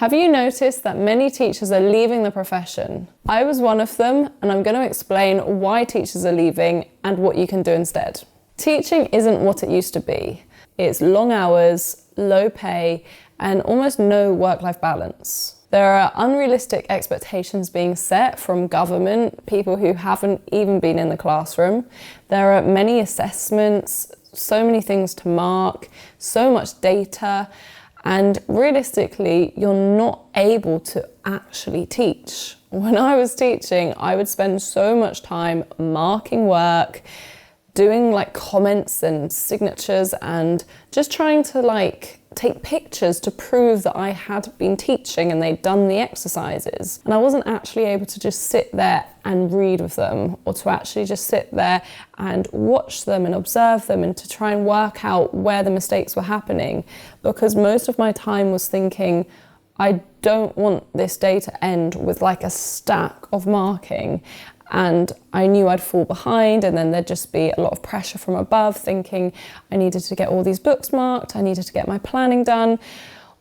Have you noticed that many teachers are leaving the profession? I was one of them, and I'm going to explain why teachers are leaving and what you can do instead. Teaching isn't what it used to be. It's long hours, low pay, and almost no work-life balance. There are unrealistic expectations being set from government, people who haven't even been in the classroom. There are many assessments, so many things to mark, so much data, and realistically, you're not able to actually teach. When I was teaching, I would spend so much time marking work, doing comments and signatures, and just trying to take pictures to prove that I had been teaching and they'd done the exercises. And I wasn't actually able to just sit there and read with them, or to actually just sit there and watch them and observe them and to try and work out where the mistakes were happening, because most of my time was thinking, I don't want this day to end with a stack of marking. And I knew I'd fall behind, and then there'd just be a lot of pressure from above, thinking I needed to get all these books marked, I needed to get my planning done,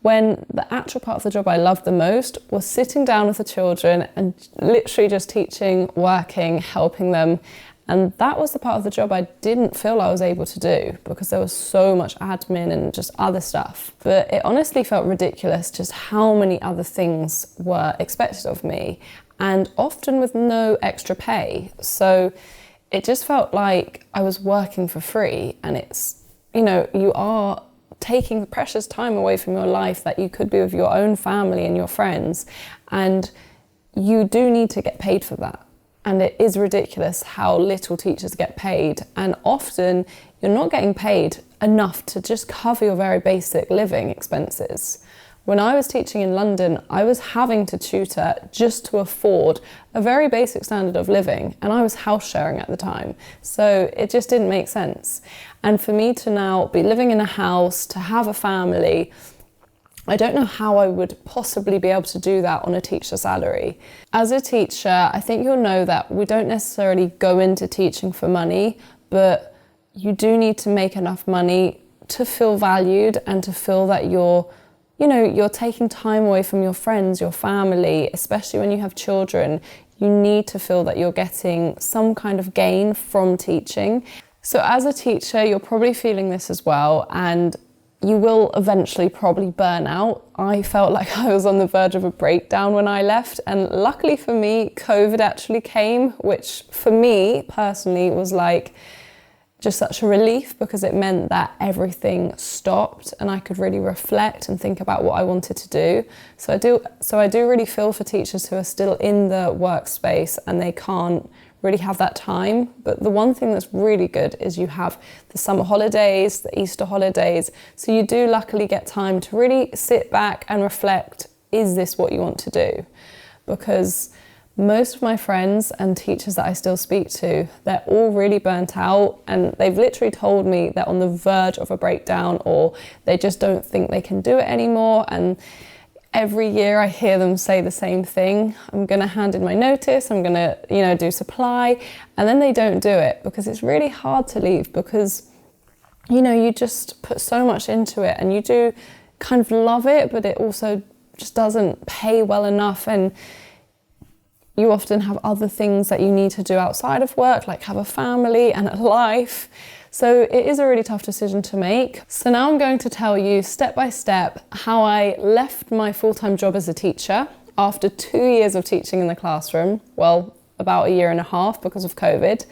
when the actual part of the job I loved the most was sitting down with the children and literally just teaching, working, helping them. And that was the part of the job I didn't feel I was able to do, because there was so much admin and just other stuff. But it honestly felt ridiculous just how many other things were expected of me, and often with no extra pay. So it just felt like I was working for free, and it's, you are taking precious time away from your life that you could be with your own family and your friends, and you do need to get paid for that. And it is ridiculous how little teachers get paid, and often you're not getting paid enough to just cover your very basic living expenses. When I was teaching in London, I was having to tutor just to afford a very basic standard of living, and I was house sharing at the time, so it just didn't make sense. And for me to now be living in a house, to have a family, I don't know how I would possibly be able to do that on a teacher salary. As a teacher, I think you'll know that we don't necessarily go into teaching for money, but you do need to make enough money to feel valued and to feel that you're taking time away from your friends, your family, especially when you have children. You need to feel that you're getting some kind of gain from teaching. So as a teacher, you're probably feeling this as well, and you will eventually probably burn out. I felt like I was on the verge of a breakdown when I left, and luckily for me, COVID actually came, which for me personally was just such a relief, because it meant that everything stopped and I could really reflect and think about what I wanted to do. So I do really feel for teachers who are still in the workspace and they can't really have that time. But the one thing that's really good is you have the summer holidays, the Easter holidays. So you do luckily get time to really sit back and reflect, is this what you want to do? Because most of my friends and teachers that I still speak to, they're all really burnt out, and they've literally told me they're on the verge of a breakdown, or they just don't think they can do it anymore. And every year I hear them say the same thing: I'm going to hand in my notice, I'm going to, do supply, and then they don't do it, because it's really hard to leave, because, you just put so much into it and you do kind of love it, but it also just doesn't pay well enough, and you often have other things that you need to do outside of work, like have a family and a life. So it is a really tough decision to make. So now I'm going to tell you step by step how I left my full-time job as a teacher after 2 years of teaching in the classroom, well, about 1.5 years because of COVID,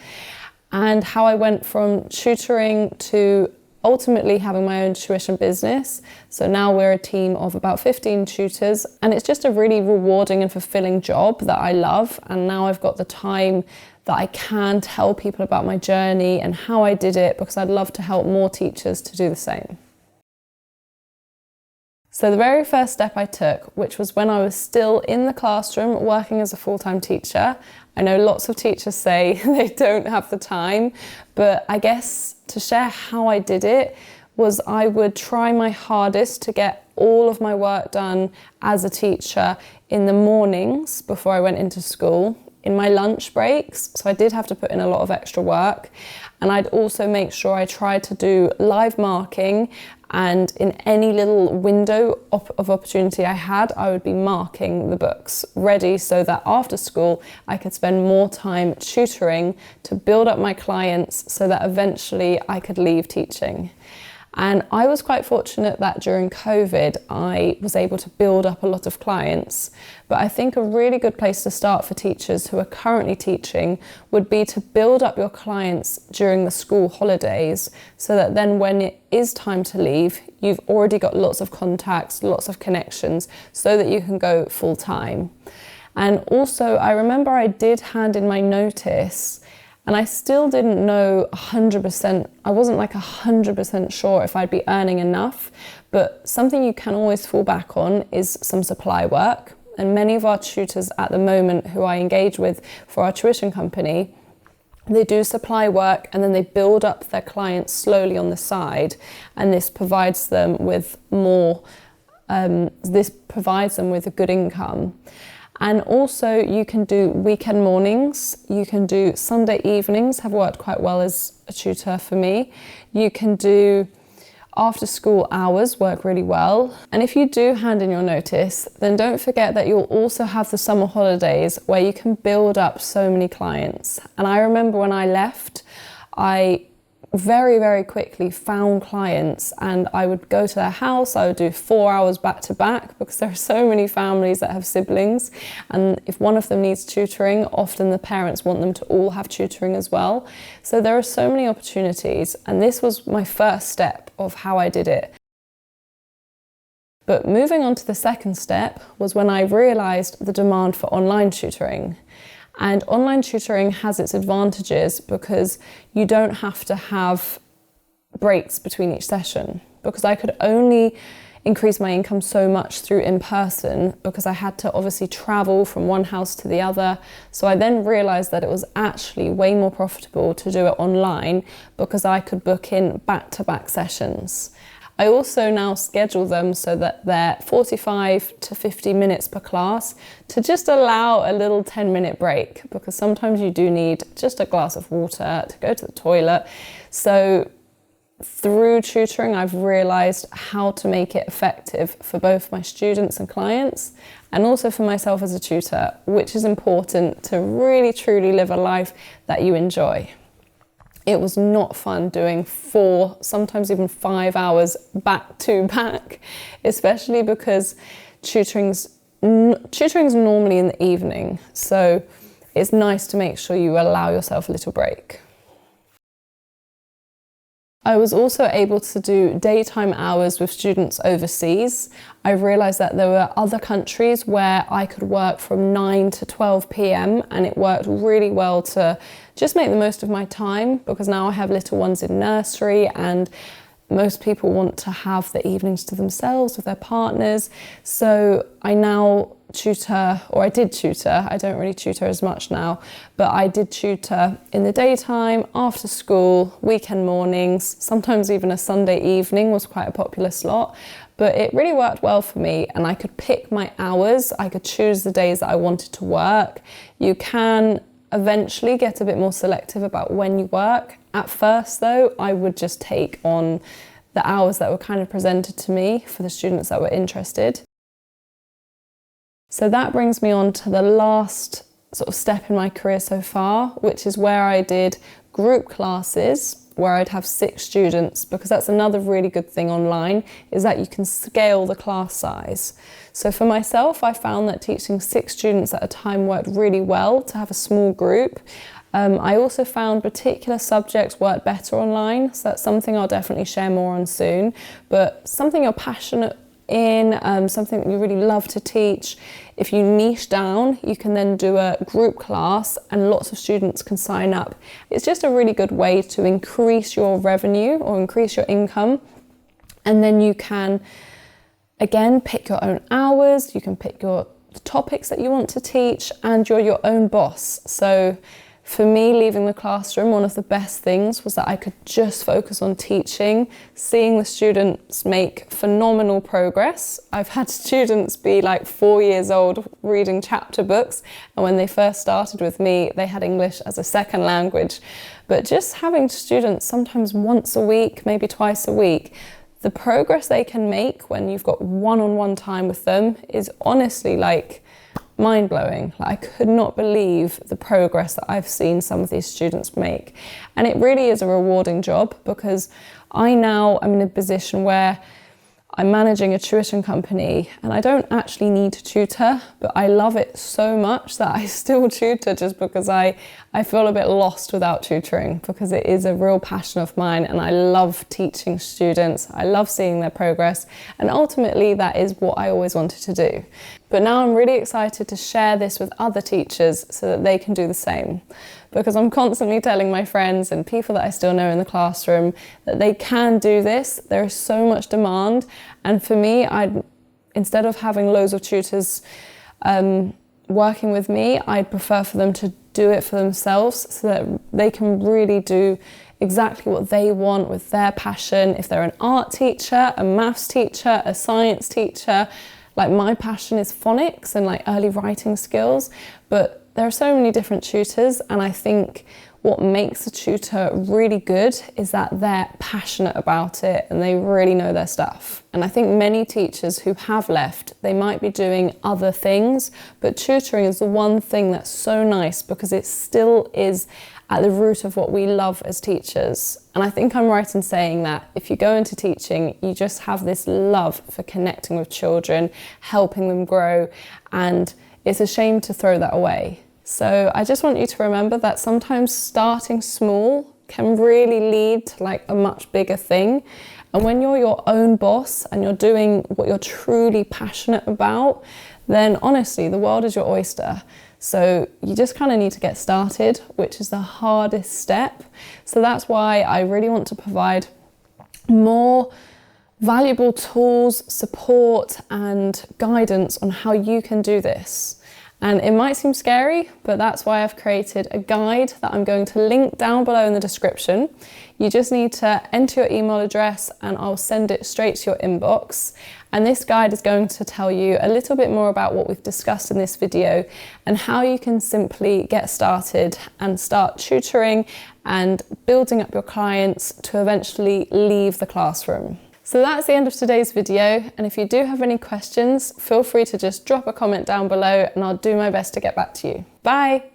and how I went from tutoring to ultimately having my own tuition business. So now we're a team of about 15 tutors, and it's just a really rewarding and fulfilling job that I love. And now I've got the time that I can tell people about my journey and how I did it, because I'd love to help more teachers to do the same. So the very first step I took, which was when I was still in the classroom working as a full-time teacher. I know lots of teachers say they don't have the time, but I guess to share how I did it was I would try my hardest to get all of my work done as a teacher in the mornings before I went into school, in my lunch breaks. So I did have to put in a lot of extra work, and I'd also make sure I tried to do live marking And in any little window of opportunity I had, I would be marking the books ready so that after school I could spend more time tutoring to build up my clients so that eventually I could leave teaching. And I was quite fortunate that during COVID, I was able to build up a lot of clients. But I think a really good place to start for teachers who are currently teaching would be to build up your clients during the school holidays, so that then when it is time to leave, you've already got lots of contacts, lots of connections, so that you can go full time. And also, I remember I did hand in my notice, and I still didn't know 100%, I wasn't like 100% sure if I'd be earning enough, but something you can always fall back on is some supply work. And many of our tutors at the moment who I engage with for our tuition company, they do supply work and then they build up their clients slowly on the side, and this provides them with more, this provides them with a good income. And also you can do weekend mornings, you can do Sunday evenings, have worked quite well as a tutor for me. You can do after school hours, work really well. And if you do hand in your notice, then don't forget that you'll also have the summer holidays where you can build up so many clients. And I remember when I left, I very, very quickly found clients, and I would go to their house, I would do 4 hours back to back, because there are so many families that have siblings, and if one of them needs tutoring, often the parents want them to all have tutoring as well. So there are so many opportunities, and this was my first step of how I did it. But moving on to the second step was when I realised the demand for online tutoring. And online tutoring has its advantages because you don't have to have breaks between each session, because I could only increase my income so much through in person because I had to obviously travel from one house to the other. So I then realised that it was actually way more profitable to do it online because I could book in back-to-back sessions. I also now schedule them so that they're 45 to 50 minutes per class, to just allow a little 10-minute break, because sometimes you do need just a glass of water to go to the toilet. So through tutoring, I've realised how to make it effective for both my students and clients, and also for myself as a tutor, which is important to really truly live a life that you enjoy. It was not fun doing 4, sometimes even 5 hours back to back, especially because tutoring's normally in the evening. So it's nice to make sure you allow yourself a little break. I was also able to do daytime hours with students overseas. I realised that there were other countries where I could work from 9 to 12 p.m. and it worked really well to just make the most of my time, because now I have little ones in nursery and most people want to have the evenings to themselves with their partners. So I now tutor, or I did tutor, I don't really tutor as much now, but I did tutor in the daytime, after school, weekend mornings, sometimes even a Sunday evening was quite a popular slot. But it really worked well for me, and I could pick my hours, I could choose the days that I wanted to work. You can eventually get a bit more selective about when you work. At first though, I would just take on the hours that were kind of presented to me for the students that were interested. So that brings me on to the last sort of step in my career so far, which is where I did group classes, where I'd have 6 students, because that's another really good thing online, is that you can scale the class size. So for myself, I found that teaching 6 students at a time worked really well to have a small group. I also found particular subjects worked better online, so that's something I'll definitely share more on soon. But something you're passionate in, something that you really love to teach, if you niche down, you can then do a group class and lots of students can sign up. It's just a really good way to increase your revenue or increase your income. And then you can, again, pick your own hours, you can pick the topics that you want to teach, and you're your own boss. So for me, leaving the classroom, one of the best things was that I could just focus on teaching, seeing the students make phenomenal progress. I've had students be like 4 years old reading chapter books, and when they first started with me, they had English as a second language. But just having students sometimes once a week, maybe twice a week, the progress they can make when you've got one-on-one time with them is honestly like mind-blowing. Like, I could not believe the progress that I've seen some of these students make. And it really is a rewarding job, because I now am in a position where I'm managing a tuition company and I don't actually need to tutor, but I love it so much that I still tutor, just because I feel a bit lost without tutoring, because it is a real passion of mine and I love teaching students. I love seeing their progress, and ultimately that is what I always wanted to do. But now I'm really excited to share this with other teachers so that they can do the same, because I'm constantly telling my friends and people that I still know in the classroom that they can do this. There is so much demand, and for me, instead of having loads of tutors working with me, I'd prefer for them to do it for themselves, so that they can really do exactly what they want with their passion. If they're an art teacher, a maths teacher, a science teacher, like my passion is phonics and like early writing skills, but there are so many different tutors, and I think what makes a tutor really good is that they're passionate about it and they really know their stuff. And I think many teachers who have left, they might be doing other things, but tutoring is the one thing that's so nice because it still is at the root of what we love as teachers. And I think I'm right in saying that if you go into teaching, you just have this love for connecting with children, helping them grow, and it's a shame to throw that away. So I just want you to remember that sometimes starting small can really lead to like a much bigger thing. And when you're your own boss and you're doing what you're truly passionate about, then honestly, the world is your oyster. So you just kind of need to get started, which is the hardest step. So that's why I really want to provide more valuable tools, support, and guidance on how you can do this. And it might seem scary, but that's why I've created a guide that I'm going to link down below in the description. You just need to enter your email address and I'll send it straight to your inbox. And this guide is going to tell you a little bit more about what we've discussed in this video and how you can simply get started and start tutoring and building up your clients to eventually leave the classroom. So that's the end of today's video, and if you do have any questions, feel free to just drop a comment down below and I'll do my best to get back to you. Bye!